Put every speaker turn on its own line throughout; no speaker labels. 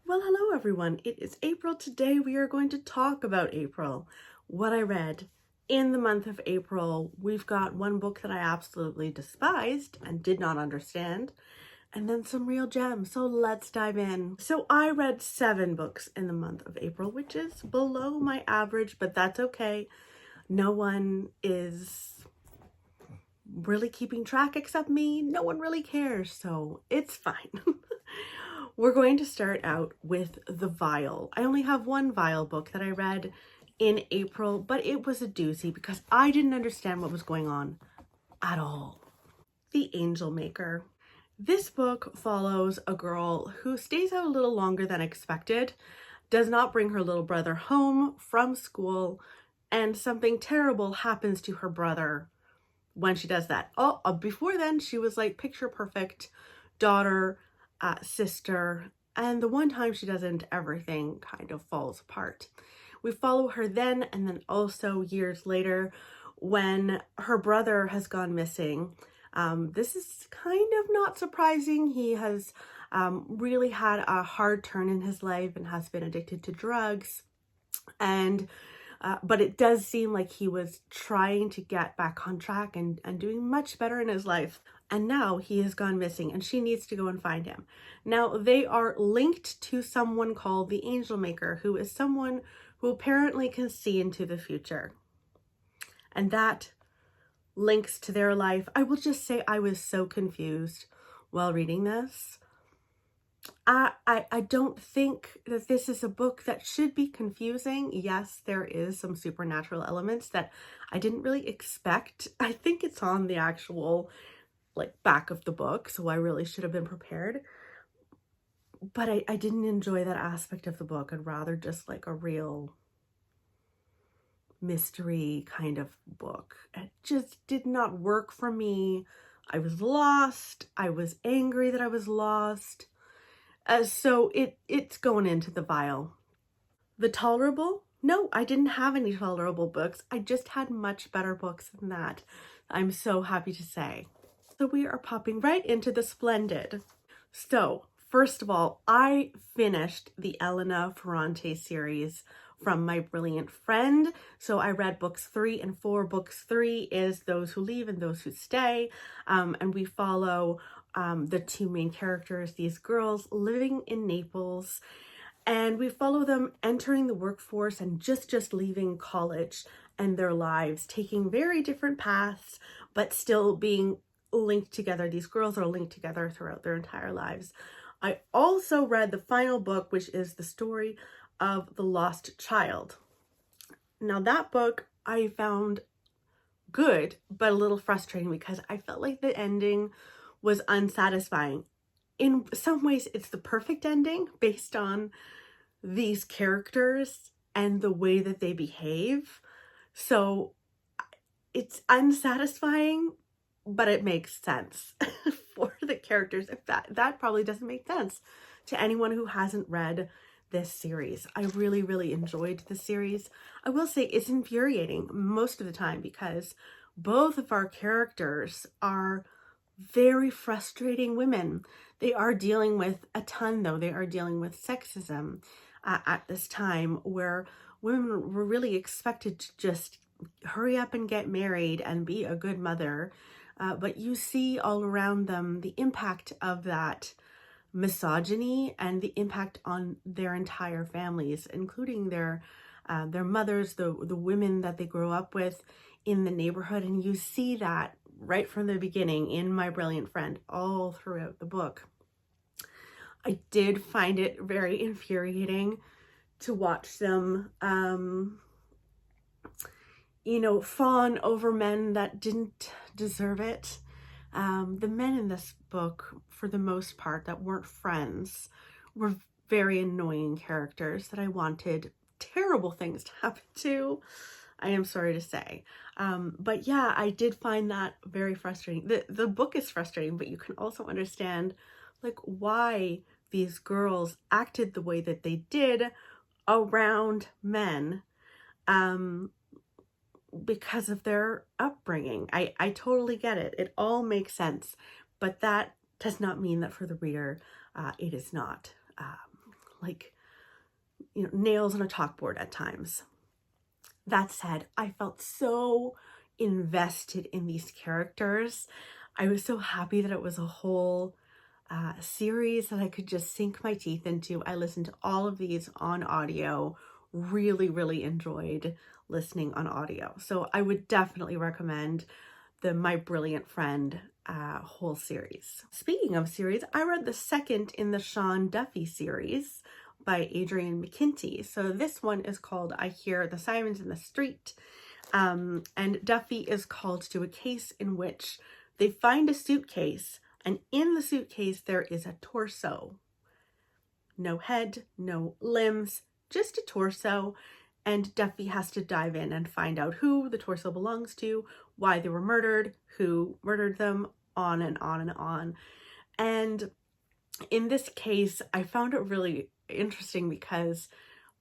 Well, hello everyone. It is April. Today we are going to talk about April, what I read in the month of April. We've got one book that I absolutely despised and did not understand, and then some real gems. So let's dive in. So I read 7 books in the month of April, which is below my average, but that's okay. No one is really keeping track except me. No one really cares, so it's fine. We're going to start out with The Vial. I only have one Vial book that I read in April, but it was a doozy because I didn't understand what was going on at all. The Angel Maker. This book follows a girl who stays out a little longer than expected, does not bring her little brother home from school, and something terrible happens to her brother when she does that. Before then, she was like picture perfect daughter, sister, and the one time she doesn't, everything kind of falls apart. We follow her then, and then also years later when her brother has gone missing. This is kind of not surprising. He has really had a hard turn in his life and has been addicted to drugs, and but it does seem like he was trying to get back on track and doing much better in his life. And now he has gone missing and she needs to go and find him. Now they are linked to someone called the Angel Maker, who is someone who apparently can see into the future. And that links to their life. I will just say I was so confused while reading this. I don't think that this is a book that should be confusing. Yes, there is some supernatural elements that I didn't really expect. I think it's on the actual back of the book, so I really should have been prepared. But I didn't enjoy that aspect of the book. I'd rather just like a real mystery kind of book. It just did not work for me. I was lost. I was angry that I was lost. So it's going into the Vial. The Tolerable? No, I didn't have any tolerable books. I just had much better books than that. I'm so happy to say. So we are popping right into the Splendid. So first of all, I finished the Elena Ferrante series from my brilliant friend. So I read books 3 and 4. Books 3 is Those Who Leave and Those Who Stay. And we follow the 2 main characters, these girls living in Naples. And we follow them entering the workforce and just leaving college and their lives, taking very different paths, but still being linked together. These girls are linked together throughout their entire lives. I also read the final book, which is the story of the lost child. Now that book I found good, but a little frustrating because I felt like the ending was unsatisfying. In some ways, it's the perfect ending based on these characters and the way that they behave. So it's unsatisfying, but it makes sense for the characters. If that probably doesn't make sense to anyone who hasn't read this series. I really enjoyed the series. I will say it's infuriating most of the time because both of our characters are very frustrating women. They are dealing with a ton, though. They are dealing with sexism at this time, where women were really expected to just hurry up and get married and be a good mother. But you see all around them the impact of that misogyny and the impact on their entire families, including their mothers, the women that they grow up with in the neighborhood. And you see that right from the beginning in My Brilliant Friend, all throughout the book. I did find it very infuriating to watch them fawn over men that didn't deserve it. The men in this book, for the most part, that weren't friends, were very annoying characters that I wanted terrible things to happen to. I am sorry to say. But yeah, I did find that very frustrating. The book is frustrating, but you can also understand why these girls acted the way that they did around men. Because of their upbringing. I totally get it. It all makes sense. But that does not mean that for the reader, it is not like, you know, nails on a chalkboard at times. That said, I felt so invested in these characters. I was so happy that it was a whole series that I could just sink my teeth into. I listened to all of these on audio, really enjoyed listening on audio. So I would definitely recommend the My Brilliant Friend whole series. Speaking of series, I read the second in the Sean Duffy series by Adrian McKinty. So this one is called I Hear the Sirens in the Street. And Duffy is called to a case in which they find a suitcase, and in the suitcase there is a torso. No head, no limbs, just a torso. And Duffy has to dive in and find out who the torso belongs to, why they were murdered, who murdered them, on and on and on. And in this case, I found it really interesting because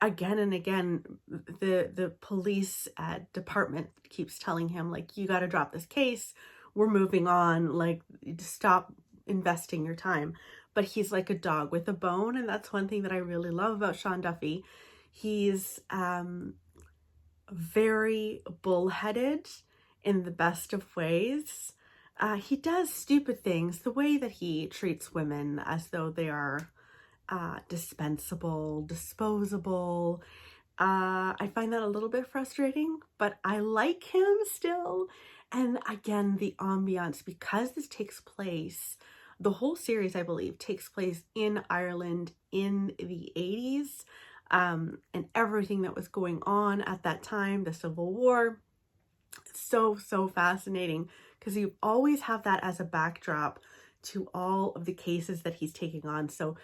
again and again, the police department keeps telling him, like, you got to drop this case. We're moving on. Like, stop investing your time. But he's like a dog with a bone. And that's one thing that I really love about Sean Duffy. He's very bullheaded in the best of ways. He does stupid things, the way that he treats women as though they are dispensable, disposable. I find that a little bit frustrating, but I like him still. And again, the ambiance, because this takes place, the whole series, I believe, takes place in Ireland in the 80s, and everything that was going on at that time, the Civil War. So fascinating, because you always have that as a backdrop to all of the cases that he's taking on. So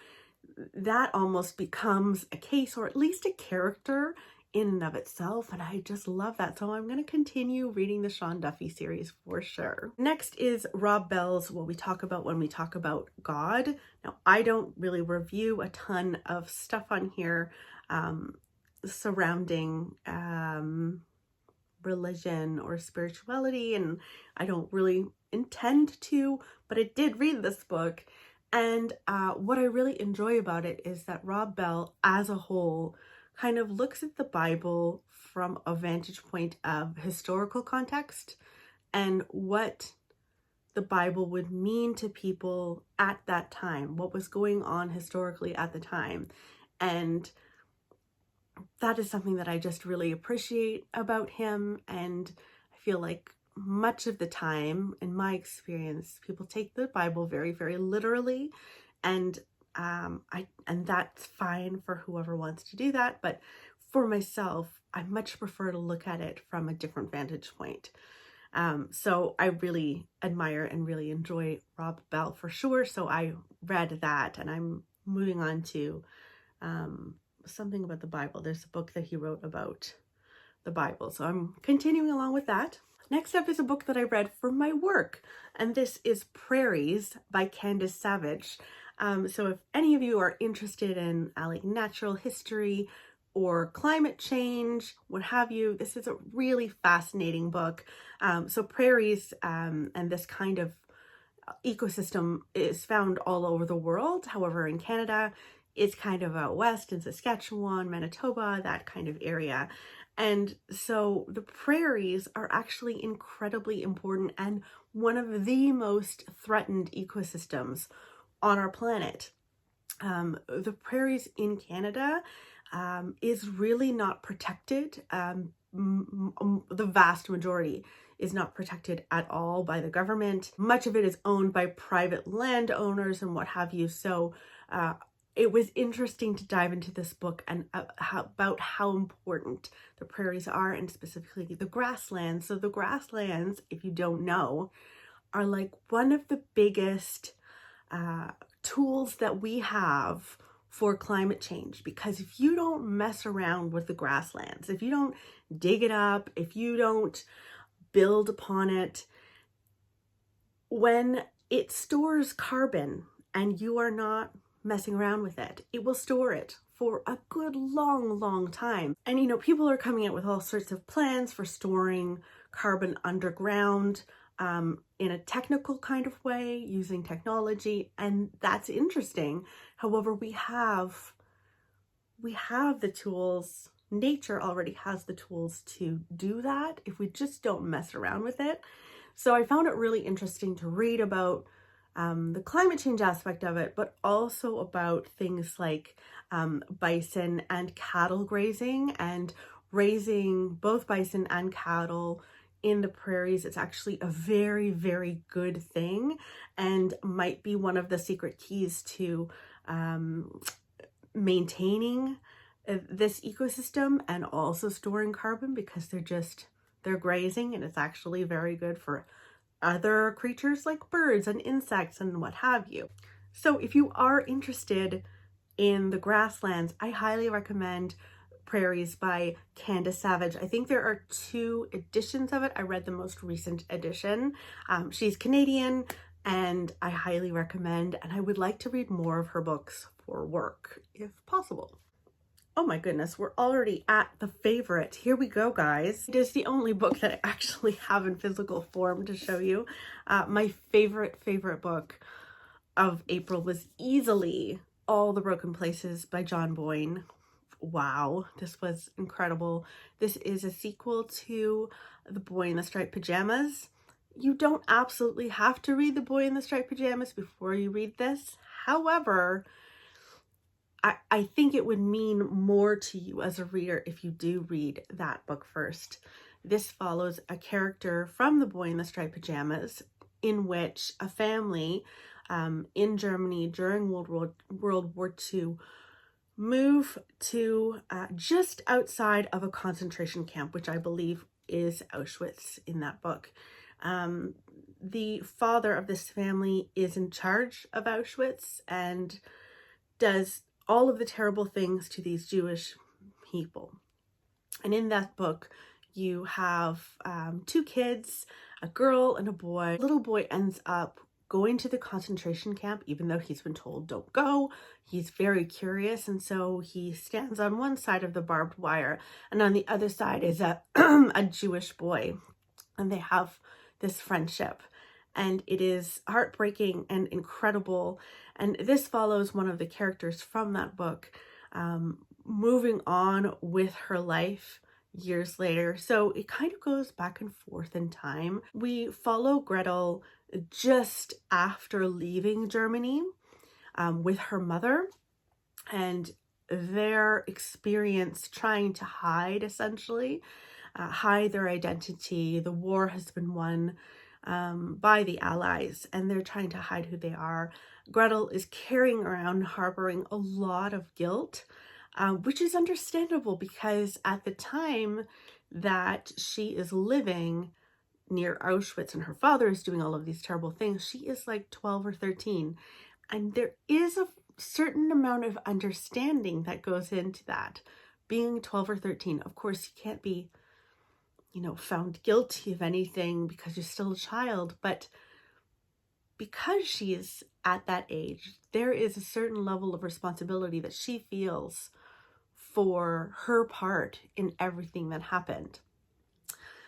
that almost becomes a case, or at least a character in and of itself, and I just love that. So I'm going to continue reading the Sean Duffy series for sure. Next is Rob Bell's What We Talk About When We Talk About God. Now, I don't really review a ton of stuff on here surrounding religion or spirituality, and I don't really intend to, but I did read this book. And what I really enjoy about it is that Rob Bell, as a whole, kind of looks at the Bible from a vantage point of historical context and what the Bible would mean to people at that time, what was going on historically at the time. And that is something that I just really appreciate about him. And I feel like much of the time, in my experience, people take the Bible very literally, and that's fine for whoever wants to do that. But for myself, I much prefer to look at it from a different vantage point. So I really admire and really enjoy Rob Bell for sure. So I read that, and I'm moving on to something about the Bible. There's a book that he wrote about the Bible, so I'm continuing along with that. Next up is a book that I read for my work, and this is Prairies by Candace Savage. So if any of you are interested in like natural history or climate change, what have you, this is a really fascinating book. So prairies and this kind of ecosystem is found all over the world. However, in Canada, it's kind of out west in Saskatchewan, Manitoba, that kind of area. And so the prairies are actually incredibly important and one of the most threatened ecosystems on our planet. The prairies in Canada is really not protected. The vast majority is not protected at all by the government. Much of it is owned by private landowners and what have you. So it was interesting to dive into this book and about how important the prairies are, and specifically the grasslands. So the grasslands, if you don't know, are like one of the biggest tools that we have for climate change, because if you don't mess around with the grasslands, if you don't dig it up, if you don't build upon it, when it stores carbon and you are not messing around with it, it will store it for a good long time. And you know, people are coming out with all sorts of plans for storing carbon underground in a technical kind of way, using technology, and that's interesting. However, we have we have the tools. Nature already has the tools to do that if we just don't mess around with it. So I found it really interesting to read about the climate change aspect of it, but also about things like bison and cattle grazing, and raising both bison and cattle in the prairies. It's actually a very, very good thing, and might be one of the secret keys to maintaining this ecosystem and also storing carbon, because they're grazing, and it's actually very good for other creatures like birds and insects and what have you. So if you are interested in the grasslands, I highly recommend Prairies by Candace Savage. I think there are 2 editions of it. I read the most recent edition. She's Canadian, and I highly recommend, and I would like to read more of her books for work if possible. Oh my goodness, we're already at the favorite. Here we go, guys. It is the only book that I actually have in physical form to show you. My favorite book of April was easily All the Broken Places by John Boyne. Wow, this was incredible. This is a sequel to The Boy in the Striped Pajamas. You don't absolutely have to read The Boy in the Striped Pajamas before you read this. However, I think it would mean more to you as a reader if you do read that book first. This follows a character from The Boy in the Striped Pajamas, in which a family in Germany during World War II move to just outside of a concentration camp, which I believe is Auschwitz in that book. The father of this family is in charge of Auschwitz and does all of the terrible things to these Jewish people. And in that book, you have 2 kids, a girl and a boy. The little boy ends up going to the concentration camp, even though he's been told don't go. He's very curious, and so he stands on one side of the barbed wire, and on the other side is a Jewish boy, and they have this friendship. And it is heartbreaking and incredible. And this follows one of the characters from that book moving on with her life years later. So it kind of goes back and forth in time. We follow Gretel just after leaving Germany with her mother, and their experience trying to hide, essentially, hide their identity. The war has been won by the Allies, and they're trying to hide who they are. Gretel is carrying around, harboring a lot of guilt, which is understandable, because at the time that she is living near Auschwitz and her father is doing all of these terrible things, she is like 12 or 13. And there is a certain amount of understanding that goes into that. Being 12 or 13, of course, you can't be, found guilty of anything because you're still a child, but because she is at that age, there is a certain level of responsibility that she feels for her part in everything that happened.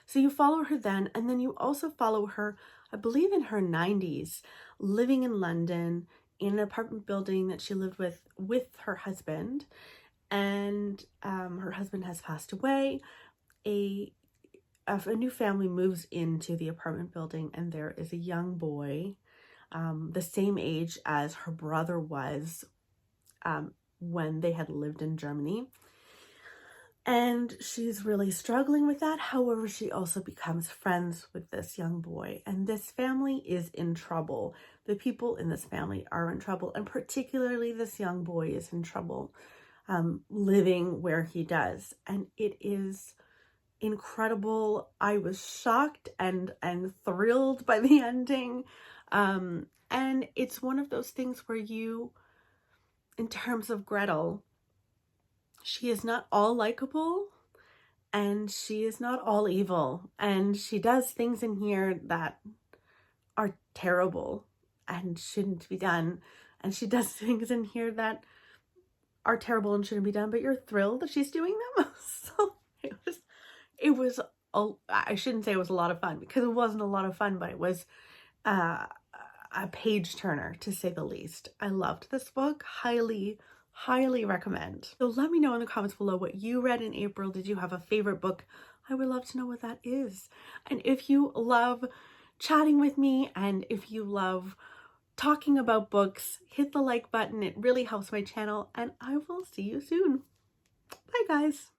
So you follow her then, and then you also follow her, I believe in her 90s, living in London in an apartment building that she lived with her husband, and her husband has passed away. A new family moves into the apartment building, and there is a young boy, the same age as her brother was when they had lived in Germany. And she's really struggling with that. However, she also becomes friends with this young boy, and this family is in trouble. The people in this family are in trouble, and particularly this young boy is in trouble living where he does. And it is incredible. I was shocked and thrilled by the ending. And it's one of those things where in terms of Gretel, she is not all likable, and she is not all evil, and she does things in here that are terrible and shouldn't be done, and she does things in here that are terrible and shouldn't be done, but you're thrilled that she's doing them. So I shouldn't say it was a lot of fun, because it wasn't a lot of fun, but it was a page turner, to say the least. I loved this book, highly Highly recommend. So let me know in the comments below what you read in April. Did you have a favorite book? I would love to know what that is. And if you love chatting with me and if you love talking about books, hit the like button. It really helps my channel, and I will see you soon. Bye guys.